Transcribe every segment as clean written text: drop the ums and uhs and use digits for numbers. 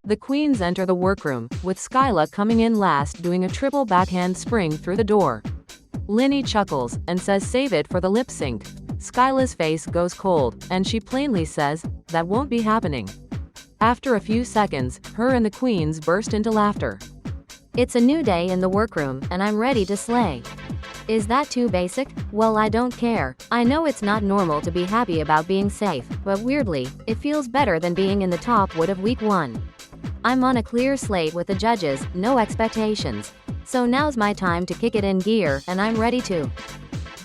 The queens enter the workroom, with Skyla coming in last doing a triple backhand spring through the door. Linny chuckles, and says save it for the lip sync. Skyla's face goes cold, and she plainly says, that won't be happening. After a few seconds, her and the queens burst into laughter. It's a new day in the workroom, and I'm ready to slay. Is that too basic? Well, I don't care. I know it's not normal to be happy about being safe, but weirdly, it feels better than being in the top wood of week 1. I'm on a clear slate with the judges, no expectations. So now's my time to kick it in gear, and I'm ready to.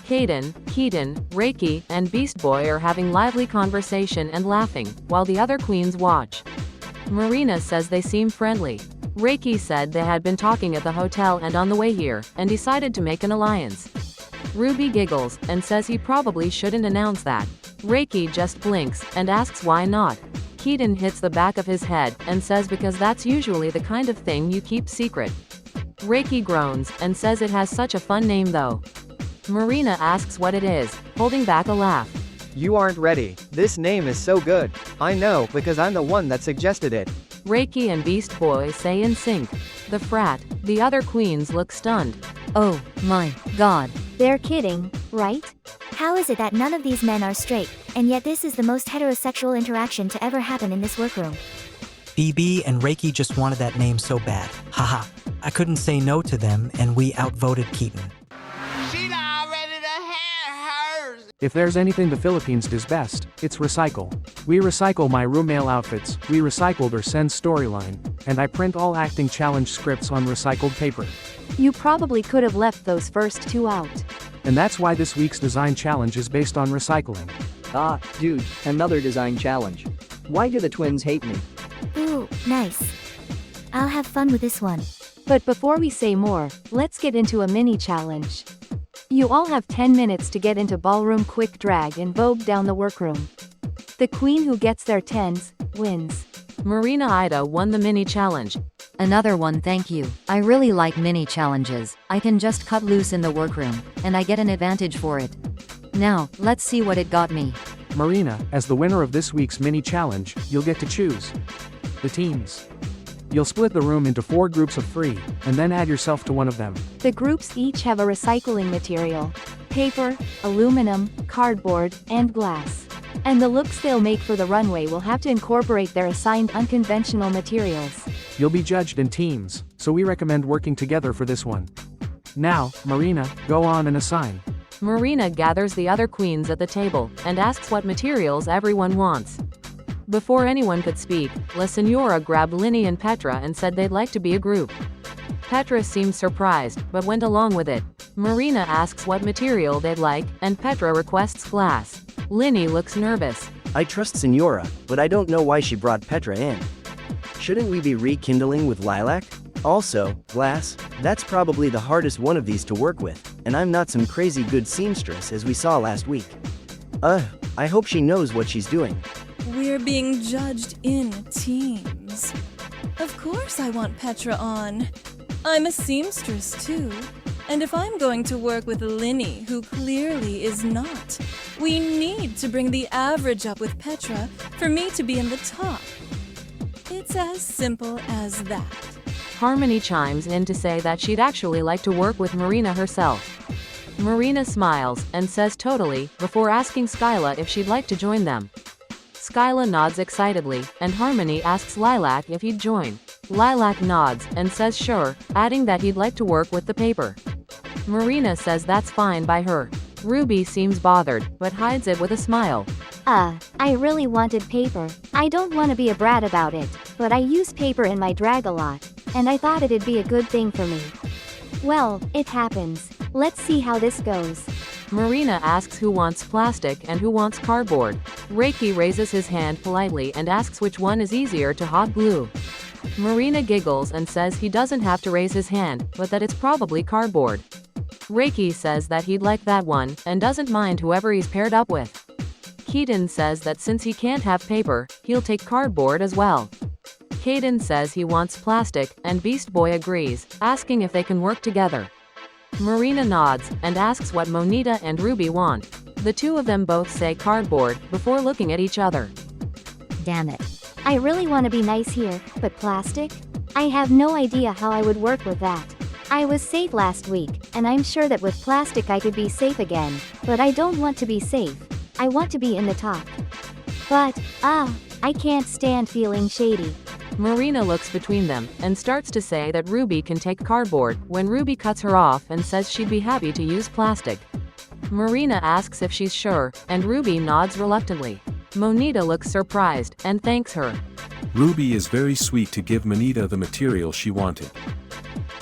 Kaden, Keaton, Reiki, and Beast Boy are having lively conversation and laughing, while the other queens watch. Marina says they seem friendly. Reiki said they had been talking at the hotel and on the way here, and decided to make an alliance. Ruby giggles, and says he probably shouldn't announce that. Reiki just blinks, and asks why not. Keaton hits the back of his head, and says because that's usually the kind of thing you keep secret. Reiki groans, and says it has such a fun name though. Marina asks what it is, holding back a laugh. You aren't ready. This name is so good. I know, because I'm the one that suggested it. Reiki and Beast Boy say in sync. The frat, the other queens look stunned. Oh my god. They're kidding, right? How is it that none of these men are straight, and yet this is the most heterosexual interaction to ever happen in this workroom? BB and Reiki just wanted that name so bad. Haha. I couldn't say no to them, and we outvoted Keaton. If there's anything the Philippines does best, it's recycle. We recycle my room mail outfits, we recycled or send storyline, and I print all acting challenge scripts on recycled paper. You probably could have left those first 2 out. And that's why this week's design challenge is based on recycling. Ah, dude, another design challenge. Why do the twins hate me? Ooh, nice. I'll have fun with this one. But before we say more, let's get into a mini challenge. You all have 10 minutes to get into ballroom quick drag and vogue down the workroom. The queen who gets their 10s, wins. Marina Ida won the mini challenge. Another one, thank you. I really like mini challenges. I can just cut loose in the workroom, and I get an advantage for it. Now, let's see what it got me. Marina, as the winner of this week's mini challenge, you'll get to choose the teams. You'll split the room into 4 groups of 3, and then add yourself to one of them. The groups each have a recycling material: paper, aluminum, cardboard, and glass. And the looks they'll make for the runway will have to incorporate their assigned unconventional materials. You'll be judged in teams, so we recommend working together for this one. Now, Marina, go on and assign. Marina gathers the other queens at the table, and asks what materials everyone wants. Before anyone could speak, La Senora grabbed Linny and Petra and said they'd like to be a group. Petra seemed surprised, but went along with it. Marina asks what material they'd like, and Petra requests glass. Linny looks nervous. I trust Senora, but I don't know why she brought Petra in. Shouldn't we be rekindling with lilac? Also, glass, that's probably the hardest one of these to work with, and I'm not some crazy good seamstress as we saw last week. I hope she knows what she's doing. We're being judged in teams. Of course I want Petra on. I'm a seamstress too. And if I'm going to work with Linny, who clearly is not, we need to bring the average up with Petra for me to be in the top. It's as simple as that. Harmony chimes in to say that she'd actually like to work with Marina herself. Marina smiles, and says totally, before asking Skyla if she'd like to join them. Skyla nods excitedly, and Harmony asks Lilac if he'd join. Lilac nods, and says sure, adding that he'd like to work with the paper. Marina says that's fine by her. Ruby seems bothered, but hides it with a smile. I really wanted paper. I don't want to be a brat about it, but I use paper in my drag a lot, and I thought it'd be a good thing for me. Well, it happens. Let's see how this goes. Marina asks who wants plastic and who wants cardboard. Reiki raises his hand politely and asks which one is easier to hot glue. Marina giggles and says he doesn't have to raise his hand, but that it's probably cardboard. Reiki says that he'd like that one, and doesn't mind whoever he's paired up with. Keaton says that since he can't have paper, he'll take cardboard as well. Kaden says he wants plastic, and Beast Boy agrees, asking if they can work together. Marina nods, and asks what Monita and Ruby want. The two of them both say cardboard, before looking at each other. Damn it. I really want to be nice here, but plastic? I have no idea how I would work with that. I was safe last week, and I'm sure that with plastic I could be safe again, but I don't want to be safe. I want to be in the top. But, I can't stand feeling shady. Marina looks between them and starts to say that Ruby can take cardboard when Ruby cuts her off and says she'd be happy to use plastic. Marina asks if she's sure, and Ruby nods reluctantly. Monita looks surprised and thanks her. Ruby is very sweet to give Monita the material she wanted.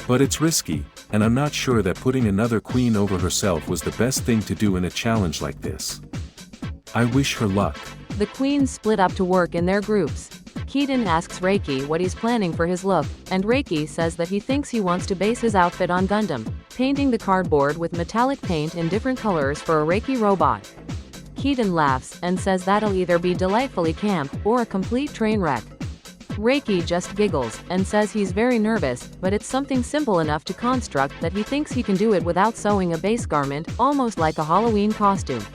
But it's risky, and I'm not sure that putting another queen over herself was the best thing to do in a challenge like this. I wish her luck. The queens split up to work in their groups. Keaton asks Reiki what he's planning for his look, and Reiki says that he thinks he wants to base his outfit on Gundam, painting the cardboard with metallic paint in different colors for a Reiki robot. Keaton laughs and says that'll either be delightfully camp or a complete train wreck. Reiki just giggles and says he's very nervous, but it's something simple enough to construct that he thinks he can do it without sewing a base garment, almost like a Halloween costume.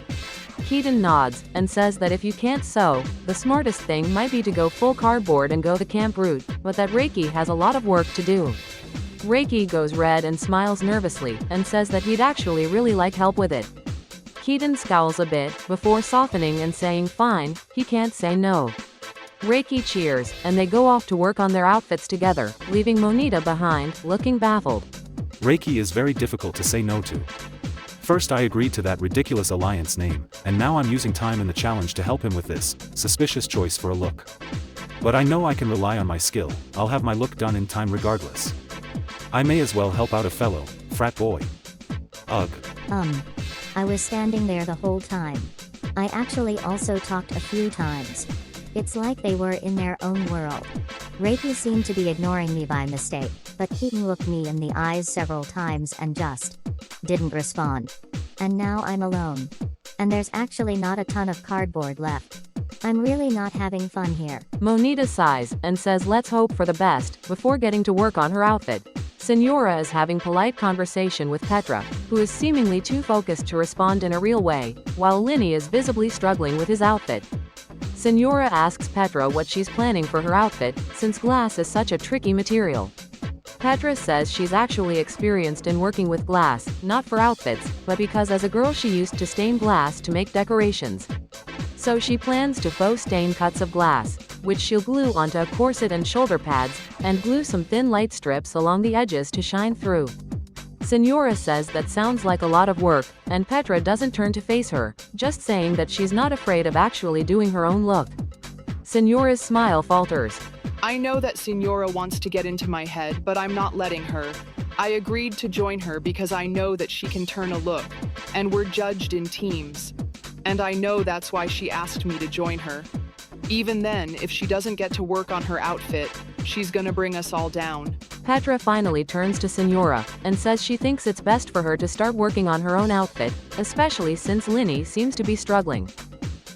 Keaton nods and says that if you can't sew, the smartest thing might be to go full cardboard and go the camp route, but that Reiki has a lot of work to do. Reiki goes red and smiles nervously and says that he'd actually really like help with it. Keaton scowls a bit before softening and saying fine, he can't say no. Reiki cheers, and they go off to work on their outfits together, leaving Monita behind, looking baffled. Reiki is very difficult to say no to. First I agreed to that ridiculous alliance name, and now I'm using time in the challenge to help him with this suspicious choice for a look. But I know I can rely on my skill, I'll have my look done in time regardless. I may as well help out a fellow frat boy. Ugh. I was standing there the whole time. I actually also talked a few times. It's like they were in their own world. Reiki seemed to be ignoring me by mistake, but Keaton looked me in the eyes several times and just didn't respond. And now I'm alone. And there's actually not a ton of cardboard left. I'm really not having fun here. Monita sighs and says let's hope for the best before getting to work on her outfit. Senora is having polite conversation with Petra, who is seemingly too focused to respond in a real way, while Linny is visibly struggling with his outfit. Senora asks Petra what she's planning for her outfit, since glass is such a tricky material. Petra says she's actually experienced in working with glass, not for outfits, but because as a girl she used to stain glass to make decorations. So she plans to faux stain cuts of glass, which she'll glue onto a corset and shoulder pads, and glue some thin light strips along the edges to shine through. Senora says that sounds like a lot of work, and Petra doesn't turn to face her, just saying that she's not afraid of actually doing her own look. Senora's smile falters. I know that Senora wants to get into my head, but I'm not letting her. I agreed to join her because I know that she can turn a look, and we're judged in teams. And I know that's why she asked me to join her. Even then, if she doesn't get to work on her outfit, she's gonna bring us all down. Petra finally turns to Senora and says she thinks it's best for her to start working on her own outfit, especially since Linny seems to be struggling.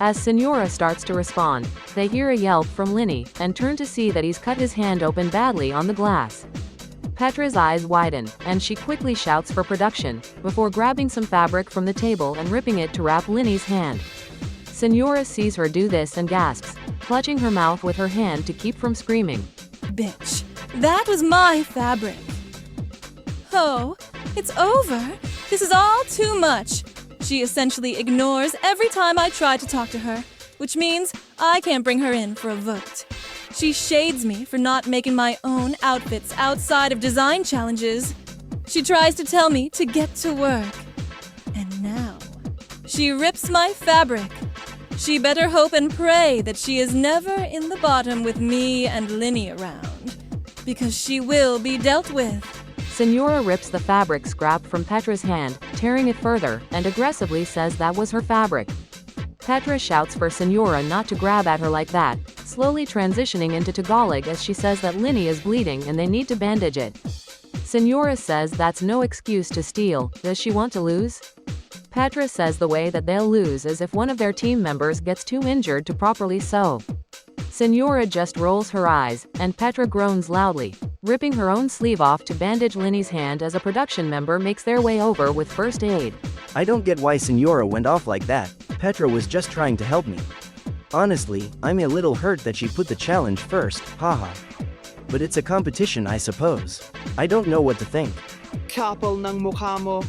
As Senora starts to respond, they hear a yelp from Linny and turn to see that he's cut his hand open badly on the glass. Petra's eyes widen, and she quickly shouts for production, before grabbing some fabric from the table and ripping it to wrap Linny's hand. Senora sees her do this and gasps, clutching her mouth with her hand to keep from screaming. Bitch, that was my fabric. Oh, it's over. This is all too much. She essentially ignores every time I try to talk to her, which means I can't bring her in for a vote. She shades me for not making my own outfits outside of design challenges. She tries to tell me to get to work. And now, she rips my fabric. She better hope and pray that she is never in the bottom with me and Linny around, because she will be dealt with. Senora rips the fabric scrap from Petra's hand, tearing it further, and aggressively says that was her fabric. Petra shouts for Senora not to grab at her like that, slowly transitioning into Tagalog as she says that Linny is bleeding and they need to bandage it. Senora says that's no excuse to steal. Does she want to lose? Petra says the way that they'll lose is if one of their team members gets too injured to properly sew. Senora just rolls her eyes, and Petra groans loudly, ripping her own sleeve off to bandage Linny's hand as a production member makes their way over with first aid. I don't get why Senora went off like that. Petra was just trying to help me. Honestly, I'm a little hurt that she put the challenge first, haha. But it's a competition, I suppose. I don't know what to think. Kapal ng mukha mo.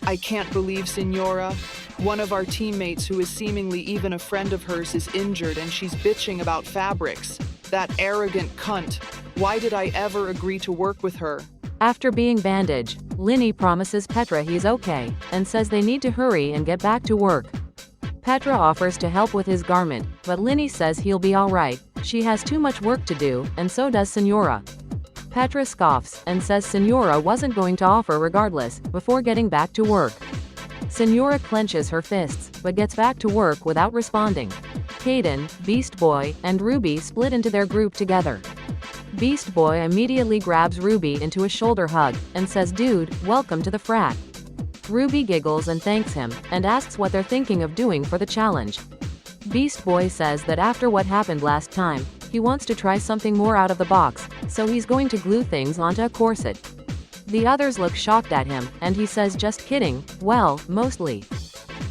I can't believe, Senora. One of our teammates who is seemingly even a friend of hers is injured and she's bitching about fabrics. That arrogant cunt. Why did I ever agree to work with her? After being bandaged, Linny promises Petra he's okay, and says they need to hurry and get back to work. Petra offers to help with his garment, but Linny says he'll be alright, she has too much work to do, and so does Senora. Petra scoffs, and says Senora wasn't going to offer regardless, before getting back to work. Senora clenches her fists, but gets back to work without responding. Caden, Beast Boy, and Ruby split into their group together. Beast Boy immediately grabs Ruby into a shoulder hug, and says, "Dude, welcome to the frat." Ruby giggles and thanks him, and asks what they're thinking of doing for the challenge. Beast Boy says that after what happened last time, he wants to try something more out of the box, so he's going to glue things onto a corset. The others look shocked at him, and he says, "Just kidding, well, mostly."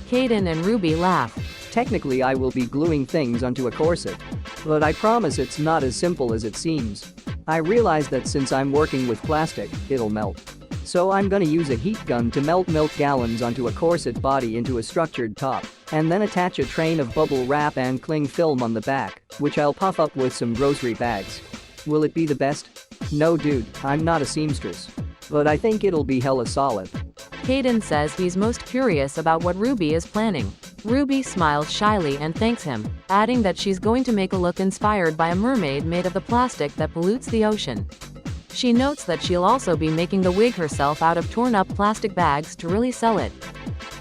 Caden and Ruby laugh. Technically I will be gluing things onto a corset. But I promise it's not as simple as it seems. I realize that since I'm working with plastic, it'll melt. So I'm gonna use a heat gun to melt milk gallons onto a corset body into a structured top, and then attach a train of bubble wrap and cling film on the back, which I'll puff up with some grocery bags. Will it be the best? No dude, I'm not a seamstress. But I think it'll be hella solid. Caden says he's most curious about what Ruby is planning. Ruby smiles shyly and thanks him, adding that she's going to make a look inspired by a mermaid made of the plastic that pollutes the ocean. She notes that she'll also be making the wig herself out of torn-up plastic bags to really sell it.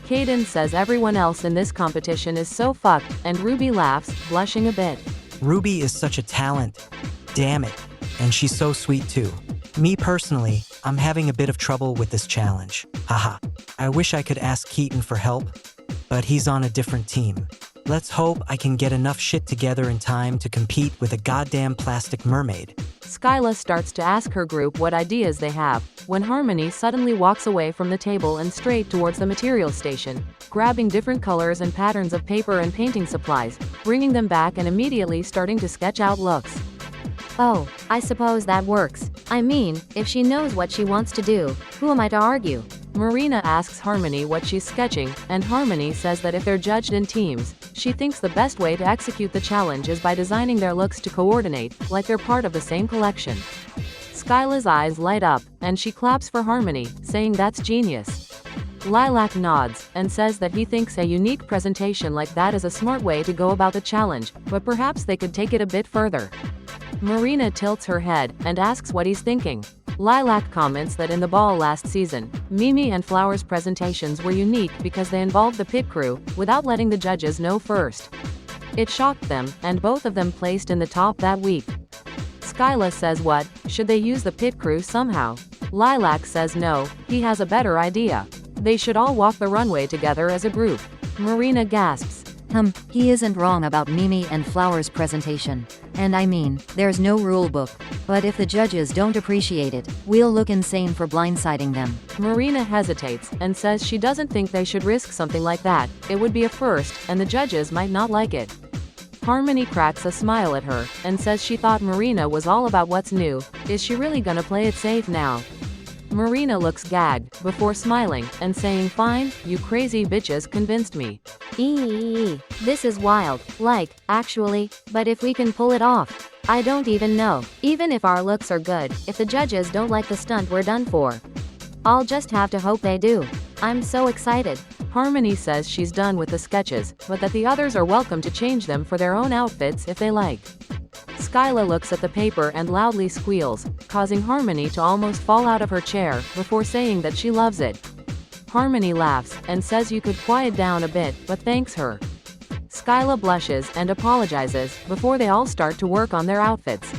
Caden says everyone else in this competition is so fucked, and Ruby laughs, blushing a bit. Ruby is such a talent. Damn it. And she's so sweet too. Me personally, I'm having a bit of trouble with this challenge. Haha. I wish I could ask Keaton for help, but he's on a different team. Let's hope I can get enough shit together in time to compete with a goddamn plastic mermaid. Skyla starts to ask her group what ideas they have, when Harmony suddenly walks away from the table and straight towards the material station, grabbing different colors and patterns of paper and painting supplies, bringing them back and immediately starting to sketch out looks. Oh, I suppose that works. I mean, if she knows what she wants to do, who am I to argue? Marina asks Harmony what she's sketching, and Harmony says that if they're judged in teams, she thinks the best way to execute the challenge is by designing their looks to coordinate, like they're part of the same collection. Skyla's eyes light up, and she claps for Harmony, saying that's genius. Lilac nods, and says that he thinks a unique presentation like that is a smart way to go about the challenge, but perhaps they could take it a bit further. Marina tilts her head, and asks what he's thinking. Lilac comments that in the ball last season, Mimi and Flower's presentations were unique because they involved the pit crew, without letting the judges know first. It shocked them, and both of them placed in the top that week. Skyla says what, should they use the pit crew somehow? Lilac says no, he has a better idea. They should all walk the runway together as a group. Marina gasps. He isn't wrong about Mimi and Flower's presentation. And I mean, there's no rule book. But if the judges don't appreciate it, we'll look insane for blindsiding them. Marina hesitates, and says she doesn't think they should risk something like that, it would be a first, and the judges might not like it. Harmony cracks a smile at her, and says she thought Marina was all about what's new, is she really gonna play it safe now? Marina looks gagged, before smiling, and saying fine, you crazy bitches convinced me. This is wild, like, actually, but if we can pull it off. I don't even know. Even if our looks are good, if the judges don't like the stunt we're done for. I'll just have to hope they do. I'm so excited. Harmony says she's done with the sketches, but that the others are welcome to change them for their own outfits if they like. Skyla looks at the paper and loudly squeals, causing Harmony to almost fall out of her chair, before saying that she loves it. Harmony laughs, and says you could quiet down a bit, but thanks her. Skyla blushes and apologizes, before they all start to work on their outfits.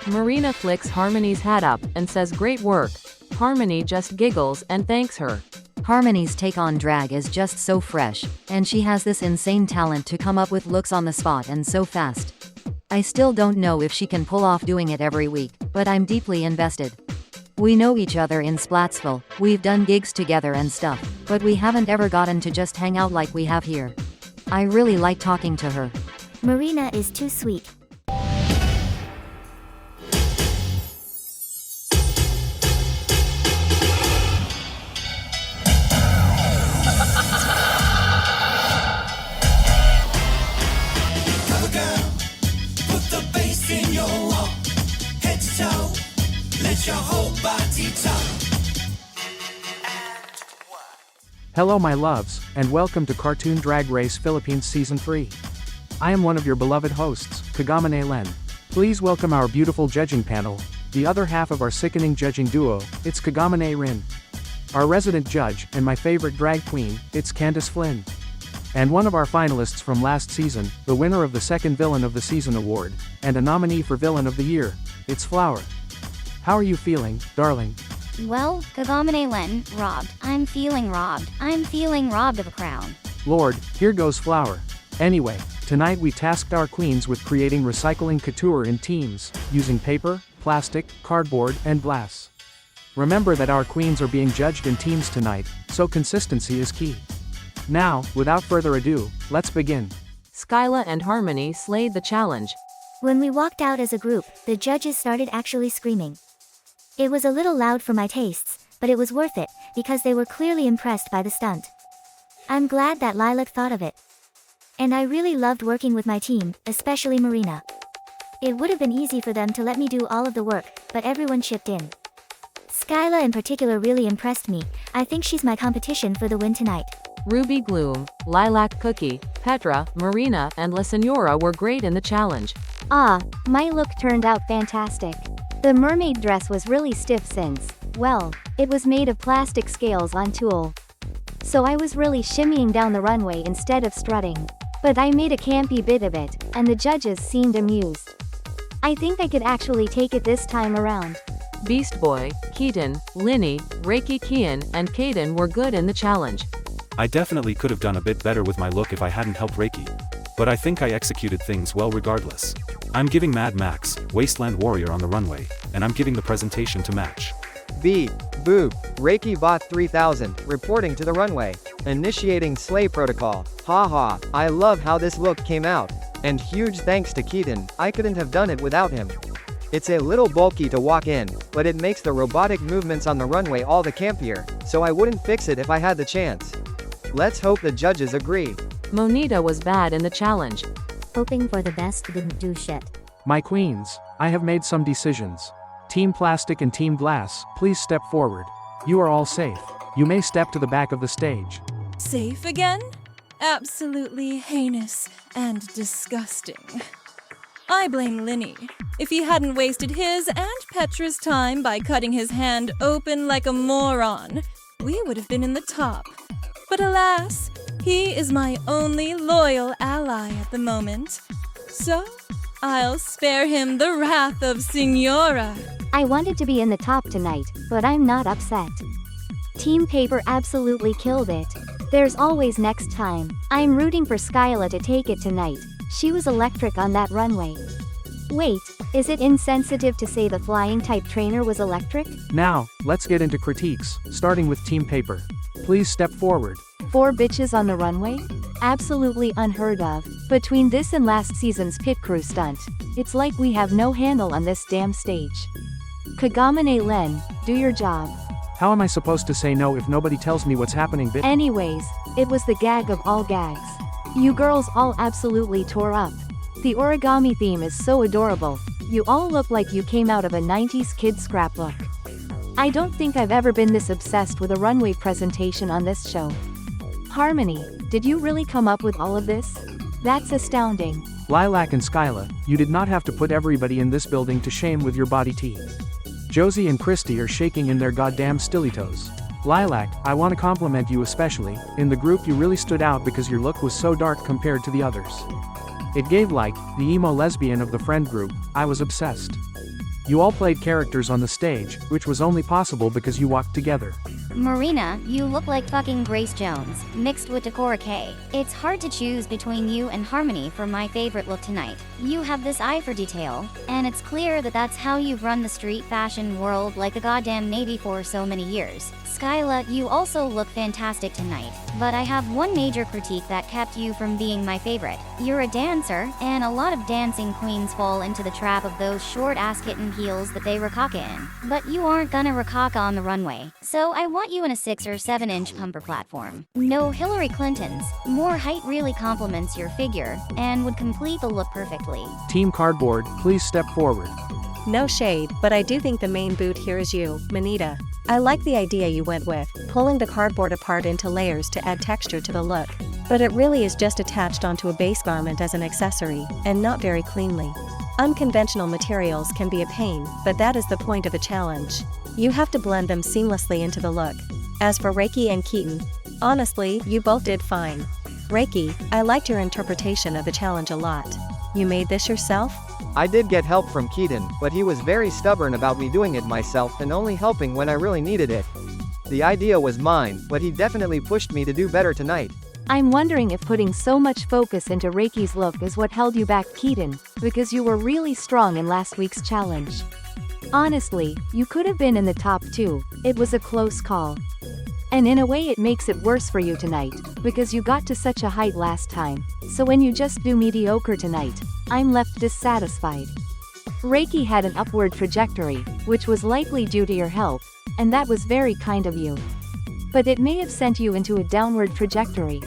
Marina flicks Harmony's hat up, and says great work. Harmony just giggles and thanks her. Harmony's take on drag is just so fresh, and she has this insane talent to come up with looks on the spot and so fast. I still don't know if she can pull off doing it every week, but I'm deeply invested. We know each other in Splatsville, we've done gigs together and stuff, but we haven't ever gotten to just hang out like we have here. I really like talking to her. Marina is too sweet. Hello my loves, and welcome to Cartoon Drag Race Philippines Season 3. I am one of your beloved hosts, Kagamane Len. Please welcome our beautiful judging panel, the other half of our sickening judging duo, it's Kagamane Rin. Our resident judge, and my favorite drag queen, it's Candace Flynn. And one of our finalists from last season, the winner of the second Villain of the Season award, and a nominee for Villain of the Year, it's Flower. How are you feeling, darling? Well, Kagamane Len, robbed. I'm feeling robbed. I'm feeling robbed of a crown. Lord, here goes Flower. Anyway, tonight we tasked our queens with creating recycling couture in teams, using paper, plastic, cardboard, and glass. Remember that our queens are being judged in teams tonight, so consistency is key. Now, without further ado, let's begin. Skyla and Harmony slayed the challenge. When we walked out as a group, the judges started actually screaming. It was a little loud for my tastes, but it was worth it, because they were clearly impressed by the stunt. I'm glad that Lilac thought of it. And I really loved working with my team, especially Marina. It would have been easy for them to let me do all of the work, but everyone chipped in. Skyla in particular really impressed me. I think she's my competition for the win tonight. Ruby Gloom, Lilac Cookie, Petra, Marina, and La Senora were great in the challenge. My look turned out fantastic. The mermaid dress was really stiff since, well, it was made of plastic scales on tulle. So I was really shimmying down the runway instead of strutting. But I made a campy bit of it, and the judges seemed amused. I think I could actually take it this time around. Beast Boy, Keaton, Linny, Reiki Kian, and Kaden were good in the challenge. I definitely could have done a bit better with my look if I hadn't helped Reiki. But I think I executed things well regardless. I'm giving Mad Max, Wasteland Warrior on the runway, and I'm giving the presentation to match. B. Boob. Reiki Bot 3000, reporting to the runway. Initiating Slay Protocol. Haha, I love how this look came out. And huge thanks to Keaton, I couldn't have done it without him. It's a little bulky to walk in, but it makes the robotic movements on the runway all the campier, so I wouldn't fix it if I had the chance. Let's hope the judges agree. Monita was bad in the challenge. Hoping for the best, didn't do shit. My queens, I have made some decisions. Team Plastic and Team Glass, please step forward. You are all safe. You may step to the back of the stage. Safe again? Absolutely heinous and disgusting. I blame Linny. If he hadn't wasted his and Petra's time by cutting his hand open like a moron, we would have been in the top. But alas, he is my only loyal ally at the moment. So, I'll spare him the wrath of Signora. I wanted to be in the top tonight, but I'm not upset. Team Paper absolutely killed it. There's always next time. I'm rooting for Skyla to take it tonight. She was electric on that runway. Wait, is it insensitive to say the flying type trainer was electric? Now, let's get into critiques, starting with Team Paper. Please step forward. 4 bitches on the runway? Absolutely unheard of. Between this and last season's pit crew stunt, it's like we have no handle on this damn stage. Kagamane Len, do your job. How am I supposed to say no if nobody tells me what's happening? Anyways, it was the gag of all gags. You girls all absolutely tore up. The origami theme is so adorable. You all look like you came out of a 90s kid scrapbook. I don't think I've ever been this obsessed with a runway presentation on this show. Harmony, did you really come up with all of this? That's astounding. Lilac and Skyla, you did not have to put everybody in this building to shame with your body tea. Josie and Christy are shaking in their goddamn stillitos. Lilac, I want to compliment you especially. In the group you really stood out because your look was so dark compared to the others. It gave like, the emo lesbian of the friend group. I was obsessed. You all played characters on the stage, which was only possible because you walked together. Marina, you look like fucking Grace Jones, mixed with Decora K. It's hard to choose between you and Harmony for my favorite look tonight. You have this eye for detail, and it's clear that that's how you've run the street fashion world like a goddamn navy for so many years. Skyla, you also look fantastic tonight, but I have one major critique that kept you from being my favorite. You're a dancer, and a lot of dancing queens fall into the trap of those short-ass kitten heels that they rakaka in. But you aren't gonna rakaka on the runway, so I want you in a 6 or 7 inch pumper platform. No Hillary Clinton's. More height really complements your figure, and would complete the look perfectly. Team Cardboard, please step forward. No shade, but I do think the main boot here is you, Manita. I like the idea you went with, pulling the cardboard apart into layers to add texture to the look. But it really is just attached onto a base garment as an accessory, and not very cleanly. Unconventional materials can be a pain, but that is the point of a challenge. You have to blend them seamlessly into the look. As for Reiki and Keaton, honestly, you both did fine. Reiki, I liked your interpretation of the challenge a lot. You made this yourself? I did get help from Keaton, but he was very stubborn about me doing it myself and only helping when I really needed it. The idea was mine, but he definitely pushed me to do better tonight. I'm wondering if putting so much focus into Reiki's look is what held you back, Keaton, because you were really strong in last week's challenge. Honestly, you could have been in the top 2, it was a close call. And in a way it makes it worse for you tonight, because you got to such a height last time, so when you just do mediocre tonight, I'm left dissatisfied. Reiki had an upward trajectory, which was likely due to your help, and that was very kind of you. But it may have sent you into a downward trajectory.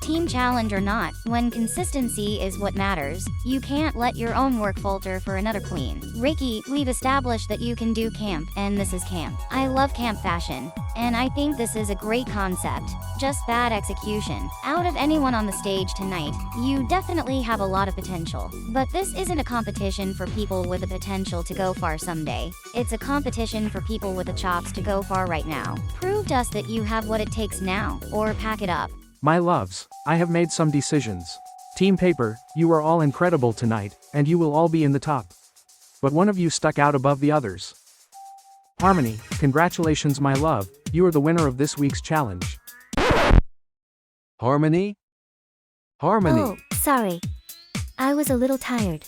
Team challenge or not, when consistency is what matters, you can't let your own work falter for another queen. Reiki, we've established that you can do camp, and this is camp. I love camp fashion, and I think this is a great concept. Just bad execution. Out of anyone on the stage tonight, you definitely have a lot of potential. But this isn't a competition for people with the potential to go far someday. It's a competition for people with the chops to go far right now. Prove to us that you have what it takes now, or pack it up. My loves, I have made some decisions. Team Paper, you are all incredible tonight, and you will all be in the top. But one of you stuck out above the others. Harmony, congratulations my love, you are the winner of this week's challenge. Harmony? Harmony. Oh, sorry. I was a little tired.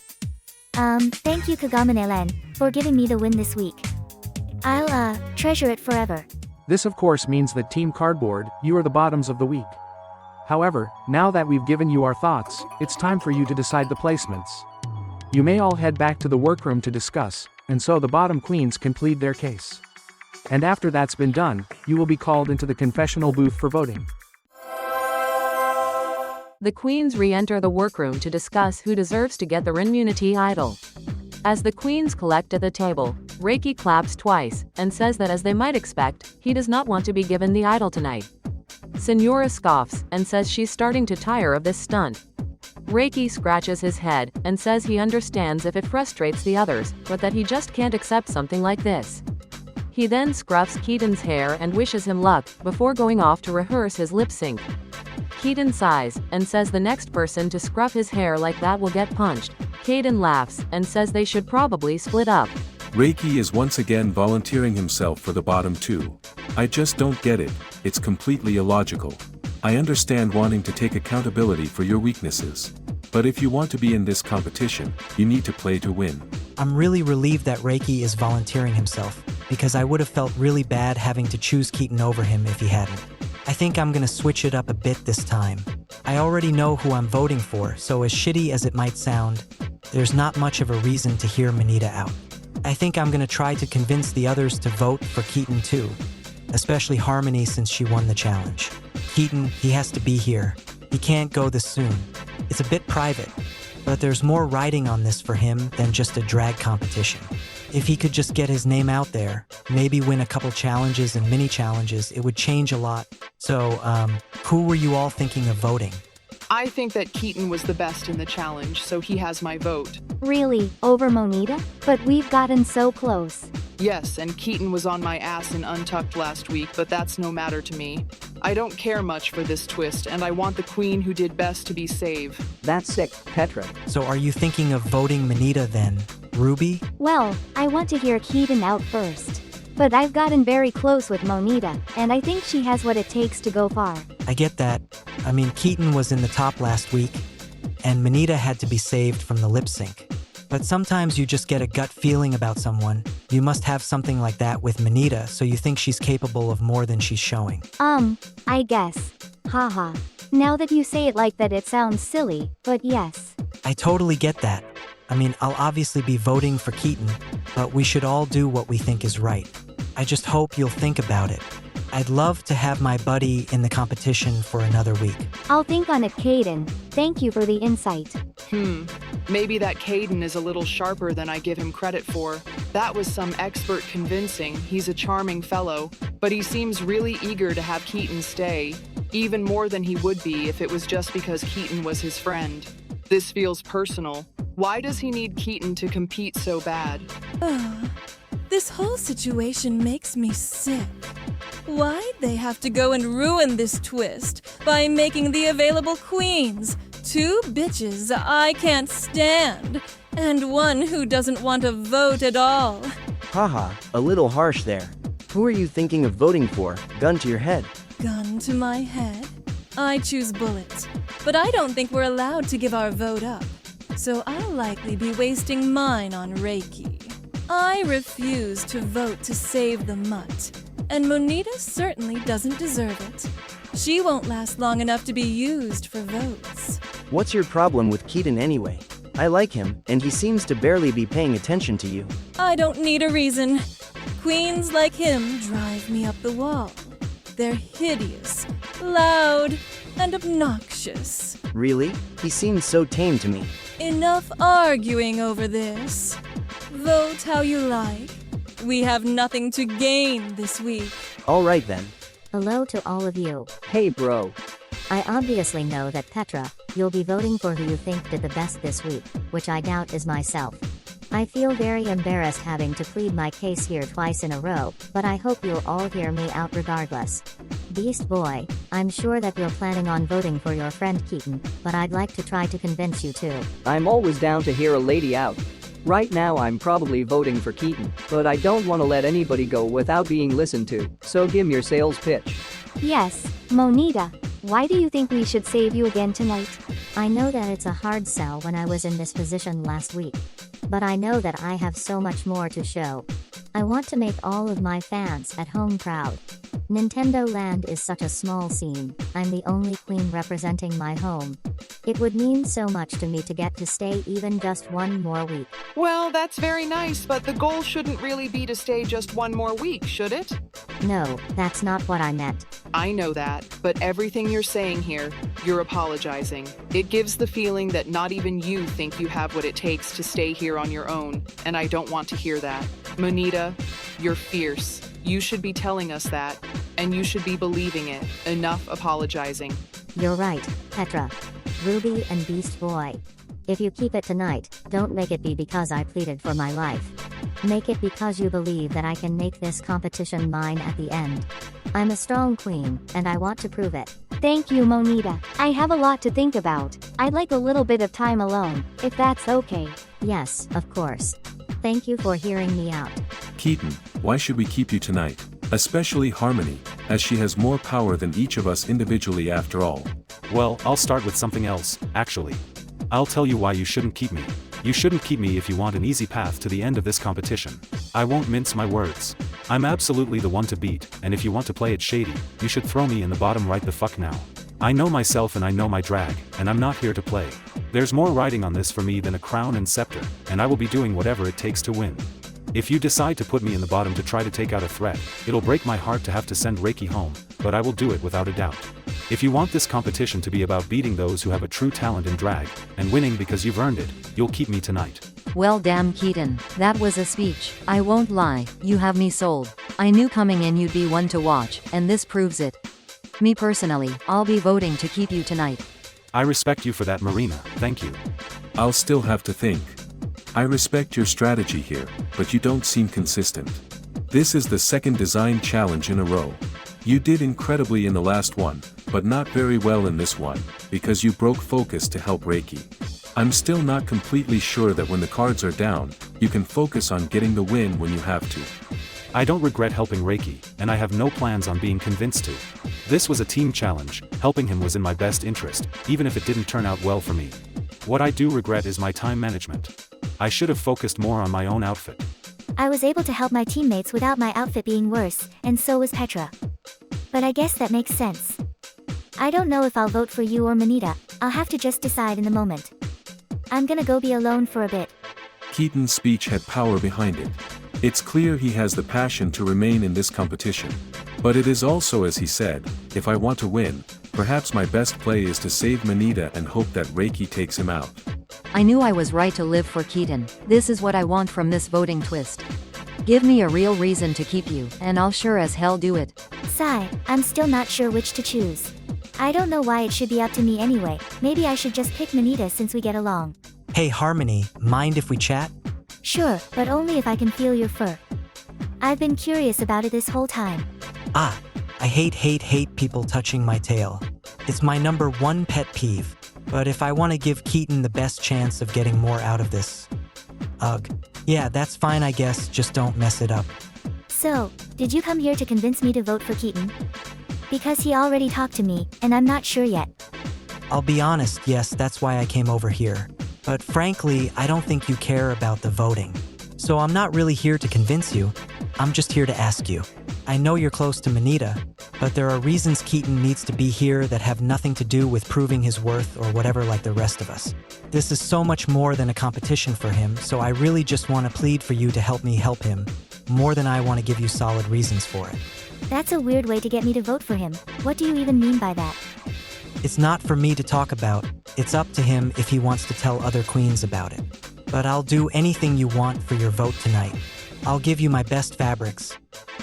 Thank you Kagame-len, for giving me the win this week. I'll, treasure it forever. This of course means that Team Cardboard, you are the bottoms of the week. However, now that we've given you our thoughts, it's time for you to decide the placements. You may all head back to the workroom to discuss, and so the bottom queens can plead their case. And after that's been done, you will be called into the confessional booth for voting. The queens re-enter the workroom to discuss who deserves to get the immunity idol. As the queens collect at the table, Reiki claps twice, and says that as they might expect, he does not want to be given the idol tonight. Senora scoffs, and says she's starting to tire of this stunt. Reiki scratches his head, and says he understands if it frustrates the others, but that he just can't accept something like this. He then scruffs Keaton's hair and wishes him luck, before going off to rehearse his lip sync. Keaton sighs, and says the next person to scruff his hair like that will get punched. Keaton laughs, and says they should probably split up. Reiki is once again volunteering himself for the bottom 2. I just don't get it, it's completely illogical. I understand wanting to take accountability for your weaknesses. But if you want to be in this competition, you need to play to win. I'm really relieved that Reiki is volunteering himself, because I would have felt really bad having to choose Keaton over him if he hadn't. I think I'm gonna switch it up a bit this time. I already know who I'm voting for, so as shitty as it might sound, there's not much of a reason to hear Manita out. I think I'm gonna try to convince the others to vote for Keaton too, especially Harmony since she won the challenge. Keaton, he has to be here. He can't go this soon. It's a bit private, but there's more riding on this for him than just a drag competition. If he could just get his name out there, maybe win a couple challenges and mini challenges, it would change a lot. So, who were you all thinking of voting? I think that Keaton was the best in the challenge, so he has my vote. Really, over Monita? But we've gotten so close. Yes, and Keaton was on my ass in Untucked last week, but that's no matter to me. I don't care much for this twist, and I want the queen who did best to be saved. That's sick, Petra. So are you thinking of voting Manita then, Ruby? Well, I want to hear Keaton out first. But I've gotten very close with Monita, and I think she has what it takes to go far. I get that. I mean, Keaton was in the top last week, and Manita had to be saved from the lip sync. But sometimes you just get a gut feeling about someone. You must have something like that with Manita, so you think she's capable of more than she's showing. I guess. Haha. Now that you say it like that, it sounds silly, but yes. I totally get that. I mean, I'll obviously be voting for Keaton, but we should all do what we think is right. I just hope you'll think about it. I'd love to have my buddy in the competition for another week. I'll think on it, Caden. Thank you for the insight. Maybe that Caden is a little sharper than I give him credit for. That was some expert convincing. He's a charming fellow, but he seems really eager to have Keaton stay, even more than he would be if it was just because Keaton was his friend. This feels personal. Why does he need Keaton to compete so bad? This whole situation makes me sick. Why'd they have to go and ruin this twist by making the available queens two bitches I can't stand, and one who doesn't want to vote at all? Haha, a little harsh there. Who are you thinking of voting for? Gun to your head. Gun to my head? I choose Bullet, but I don't think we're allowed to give our vote up, so I'll likely be wasting mine on Reiki. I refuse to vote to save the mutt, and Monita certainly doesn't deserve it. She won't last long enough to be used for votes. What's your problem with Keaton anyway? I like him, and he seems to barely be paying attention to you. I don't need a reason. Queens like him drive me up the wall. They're hideous, loud, and obnoxious. Really? He seems so tame to me. Enough arguing over this. Vote how you like. We have nothing to gain this week. All right then. Hello to all of you. Hey bro. I obviously know that Petra, you'll be voting for who you think did the best this week, which I doubt is myself. I feel very embarrassed having to plead my case here twice in a row, but I hope you'll all hear me out regardless. Beast Boy, I'm sure that you're planning on voting for your friend Keaton, but I'd like to try to convince you too. I'm always down to hear a lady out. Right now I'm probably voting for Keaton, but I don't want to let anybody go without being listened to, so give me your sales pitch. Yes, Monita. Why do you think we should save you again tonight? I know that it's a hard sell when I was in this position last week. But I know that I have so much more to show. I want to make all of my fans at home proud. Nintendo Land is such a small scene. I'm the only queen representing my home. It would mean so much to me to get to stay even just one more week. Well, that's very nice, but the goal shouldn't really be to stay just one more week, should it? No, that's not what I meant. I know that, but everything you're saying here, you're apologizing. It gives the feeling that not even you think you have what it takes to stay here on your own, and I don't want to hear that. Monita, you're fierce. You should be telling us that, and you should be believing it. Enough apologizing. You're right, Petra. Ruby and Beast Boy. If you keep it tonight, don't make it be because I pleaded for my life. Make it because you believe that I can make this competition mine at the end. I'm a strong queen, and I want to prove it. Thank you, Monita. I have a lot to think about. I'd like a little bit of time alone, if that's okay. Yes, of course. Thank you for hearing me out. Keaton, why should we keep you tonight? Especially Harmony, as she has more power than each of us individually after all. Well, I'll start with something else, actually. I'll tell you why you shouldn't keep me. You shouldn't keep me if you want an easy path to the end of this competition. I won't mince my words. I'm absolutely the one to beat, and if you want to play it shady, you should throw me in the bottom right the fuck now. I know myself and I know my drag, and I'm not here to play. There's more riding on this for me than a crown and scepter, and I will be doing whatever it takes to win. If you decide to put me in the bottom to try to take out a threat, it'll break my heart to have to send Reiki home, but I will do it without a doubt. If you want this competition to be about beating those who have a true talent in drag, and winning because you've earned it, you'll keep me tonight. Well damn Keaton, that was a speech. I won't lie, you have me sold. I knew coming in you'd be one to watch, and this proves it. Me personally, I'll be voting to keep you tonight. I respect you for that, Marina, thank you. I'll still have to think. I respect your strategy here, but you don't seem consistent. This is the second design challenge in a row. You did incredibly in the last one, but not very well in this one, because you broke focus to help Reiki. I'm still not completely sure that when the cards are down, you can focus on getting the win when you have to. I don't regret helping Reiki, and I have no plans on being convinced to. This was a team challenge, helping him was in my best interest, even if it didn't turn out well for me. What I do regret is my time management. I should have focused more on my own outfit. I was able to help my teammates without my outfit being worse, and so was Petra. But I guess that makes sense. I don't know if I'll vote for you or Manita. I'll have to just decide in the moment. I'm gonna go be alone for a bit. Keaton's speech had power behind it. It's clear he has the passion to remain in this competition. But it is also, as he said, if I want to win, perhaps my best play is to save Manita and hope that Reiki takes him out. I knew I was right to live for Keaton. This is what I want from this voting twist. Give me a real reason to keep you, and I'll sure as hell do it. Sigh, I'm still not sure which to choose. I don't know why it should be up to me anyway. Maybe I should just pick Manita since we get along. Hey Harmony, mind if we chat? Sure, but only if I can feel your fur. I've been curious about it this whole time. Ah, I hate people touching my tail. It's my #1 pet peeve. But if I want to give Keaton the best chance of getting more out of this... Ugh. Yeah, that's fine I guess, just don't mess it up. So, did you come here to convince me to vote for Keaton? Because he already talked to me, and I'm not sure yet. I'll be honest, yes, that's why I came over here. But frankly, I don't think you care about the voting. So I'm not really here to convince you, I'm just here to ask you. I know you're close to Manita, but there are reasons Keaton needs to be here that have nothing to do with proving his worth or whatever like the rest of us. This is so much more than a competition for him, so I really just want to plead for you to help me help him, more than I want to give you solid reasons for it. That's a weird way to get me to vote for him. What do you even mean by that? It's not for me to talk about, it's up to him if he wants to tell other queens about it. But I'll do anything you want for your vote tonight. I'll give you my best fabrics.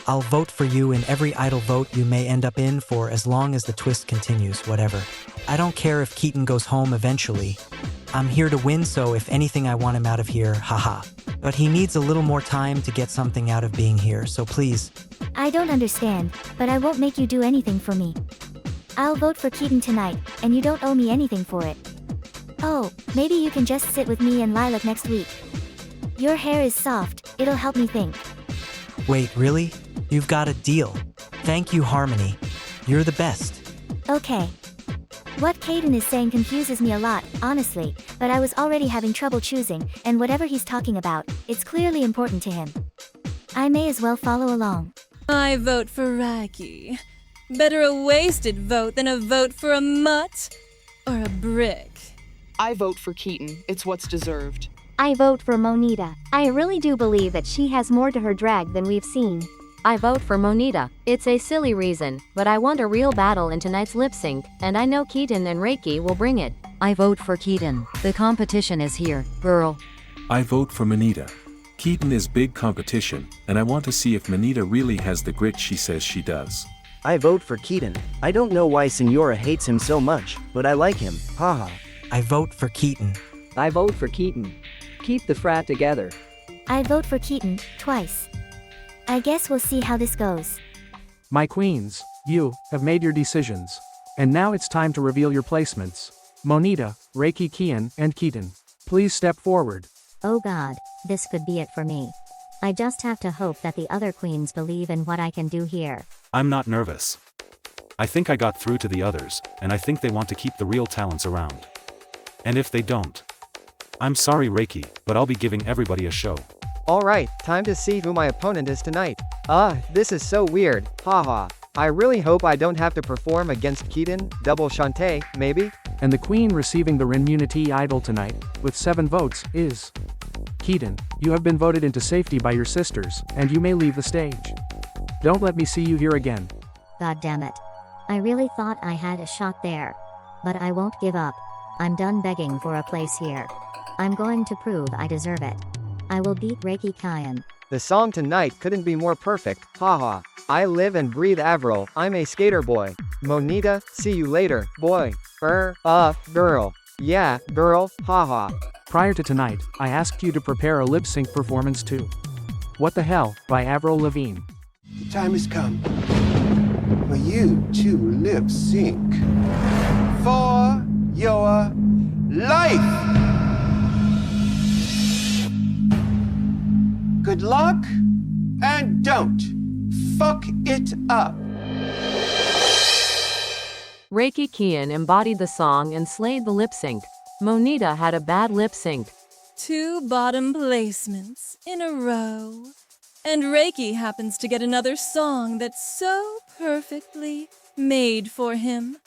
I'll vote for you in every idle vote you may end up in for as long as the twist continues, whatever. I don't care if Keaton goes home eventually. I'm here to win, so if anything I want him out of here, haha. But he needs a little more time to get something out of being here, so please. I don't understand, but I won't make you do anything for me. I'll vote for Keaton tonight, and you don't owe me anything for it. Oh, maybe you can just sit with me and Lilac next week. Your hair is soft, it'll help me think. Wait, really? You've got a deal. Thank you, Harmony. You're the best. Okay. What Caden is saying confuses me a lot, honestly, but I was already having trouble choosing, and whatever he's talking about, it's clearly important to him. I may as well follow along. I vote for Reiki. Better a wasted vote than a vote for a mutt or a brick. I vote for Keaton. It's what's deserved. I vote for Monita. I really do believe that she has more to her drag than we've seen. I vote for Monita. It's a silly reason, but I want a real battle in tonight's lip sync, and I know Keaton and Reiki will bring it. I vote for Keaton. The competition is here, girl. I vote for Manita. Keaton is big competition, and I want to see if Manita really has the grit she says she does. I vote for Keaton. I don't know why Senora hates him so much, but I like him, haha. I vote for Keaton. I vote for Keaton. Keep the frat together. I vote for Keaton, twice. I guess we'll see how this goes. My queens, you have made your decisions. And now it's time to reveal your placements. Monita, Reiki Kian, and Keaton. Please step forward. Oh god, this could be it for me. I just have to hope that the other queens believe in what I can do here. I'm not nervous. I think I got through to the others, and I think they want to keep the real talents around. And if they don't, I'm sorry Reiki, but I'll be giving everybody a show. Alright, time to see who my opponent is tonight. This is so weird, haha. I really hope I don't have to perform against Keaton, double Shantae, maybe? And the queen receiving the Renmunity idol tonight, with 7 votes, is... Keaton, you have been voted into safety by your sisters, and you may leave the stage. Don't let me see you here again. God damn it. I really thought I had a shot there. But I won't give up. I'm done begging for a place here. I'm going to prove I deserve it. I will beat Reiki Kian. The song tonight couldn't be more perfect, haha. I live and breathe Avril, I'm a skater boy. Monita, see you later, boy. Girl. Yeah, girl, haha. Prior to tonight, I asked you to prepare a lip sync performance too. What the Hell, by Avril Lavigne. The time has come for you to lip sync for your life. Good luck, and don't fuck it up. Reiki Kian embodied the song and slayed the lip sync. Monita had a bad lip sync. 2 bottom placements in a row. And Reiki happens to get another song that's so perfectly made for him.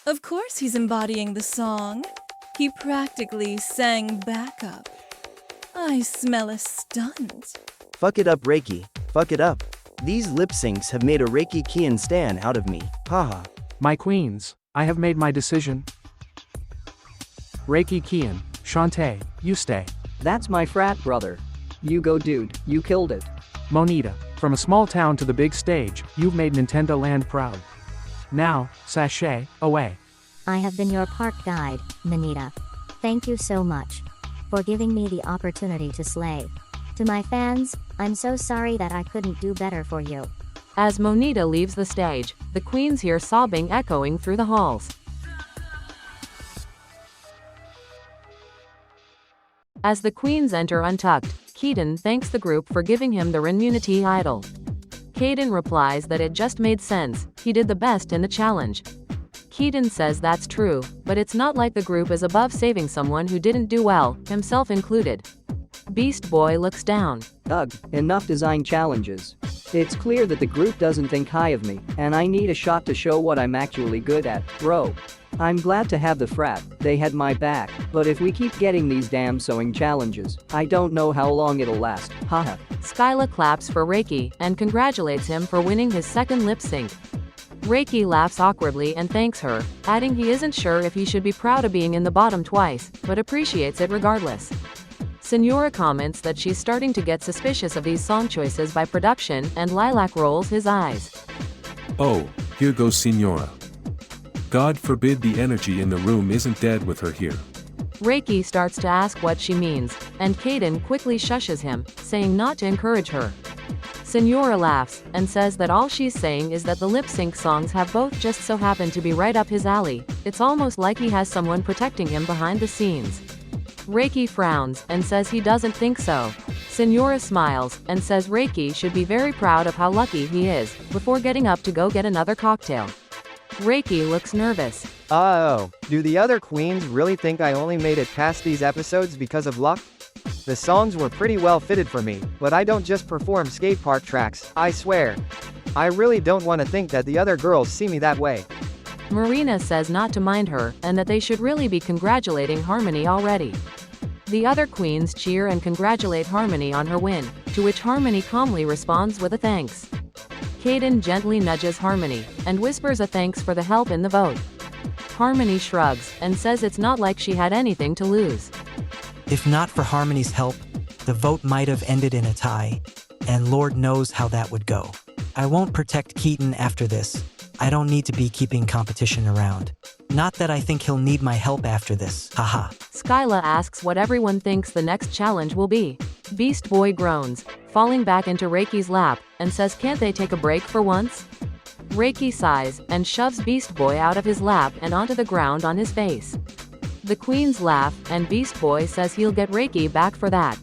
Of course he's embodying the song. He practically sang backup. I smell a stunt. Fuck it up, Reiki. Fuck it up. These lip syncs have made a Reiki Kian stan out of me. Haha. My queens, I have made my decision. Reiki Kian, Shantae, you stay. That's my frat brother. You go, dude, you killed it. Monita, from a small town to the big stage, you've made Nintendo Land proud. Now, sashay, away. I have been your park guide, Manita. Thank you so much for giving me the opportunity to slay. To my fans, I'm so sorry that I couldn't do better for you. As Monita leaves the stage, the queens hear sobbing echoing through the halls. As the queens enter Untucked, Keaton thanks the group for giving him the Immunity Idol. Kaden replies that it just made sense, he did the best in the challenge. Keaton says that's true, but it's not like the group is above saving someone who didn't do well, himself included. Beast Boy looks down. Ugh, enough design challenges. It's clear that the group doesn't think high of me, and I need a shot to show what I'm actually good at, bro. I'm glad to have the frat, they had my back, but if we keep getting these damn sewing challenges, I don't know how long it'll last, haha. Skyla claps for Reiki and congratulates him for winning his second lip sync. Reiki laughs awkwardly and thanks her, adding he isn't sure if he should be proud of being in the bottom twice, but appreciates it regardless. Senora comments that she's starting to get suspicious of these song choices by production, and Lilac rolls his eyes. Oh, here goes Senora. God forbid the energy in the room isn't dead with her here. Reiki starts to ask what she means, and Kaden quickly shushes him, saying not to encourage her. Senora laughs, and says that all she's saying is that the lip-sync songs have both just so happened to be right up his alley. It's almost like he has someone protecting him behind the scenes. Reiki frowns, and says he doesn't think so. Senora smiles, and says Reiki should be very proud of how lucky he is, before getting up to go get another cocktail. Reiki looks nervous. Oh, do the other queens really think I only made it past these episodes because of luck? The songs were pretty well fitted for me, but I don't just perform skate park tracks, I swear. I really don't want to think that the other girls see me that way. Marina says not to mind her, and that they should really be congratulating Harmony already. The other queens cheer and congratulate Harmony on her win, to which Harmony calmly responds with a thanks. Kaden gently nudges Harmony, and whispers a thanks for the help in the vote. Harmony shrugs, and says it's not like she had anything to lose. If not for Harmony's help, the vote might have ended in a tie, and Lord knows how that would go. I won't protect Keaton after this. I don't need to be keeping competition around. Not that I think he'll need my help after this, haha. Skyla asks what everyone thinks the next challenge will be. Beast Boy groans, falling back into Reiki's lap, and says can't they take a break for once? Reiki sighs, and shoves Beast Boy out of his lap and onto the ground on his face. The queens laugh, and Beast Boy says he'll get Reiki back for that.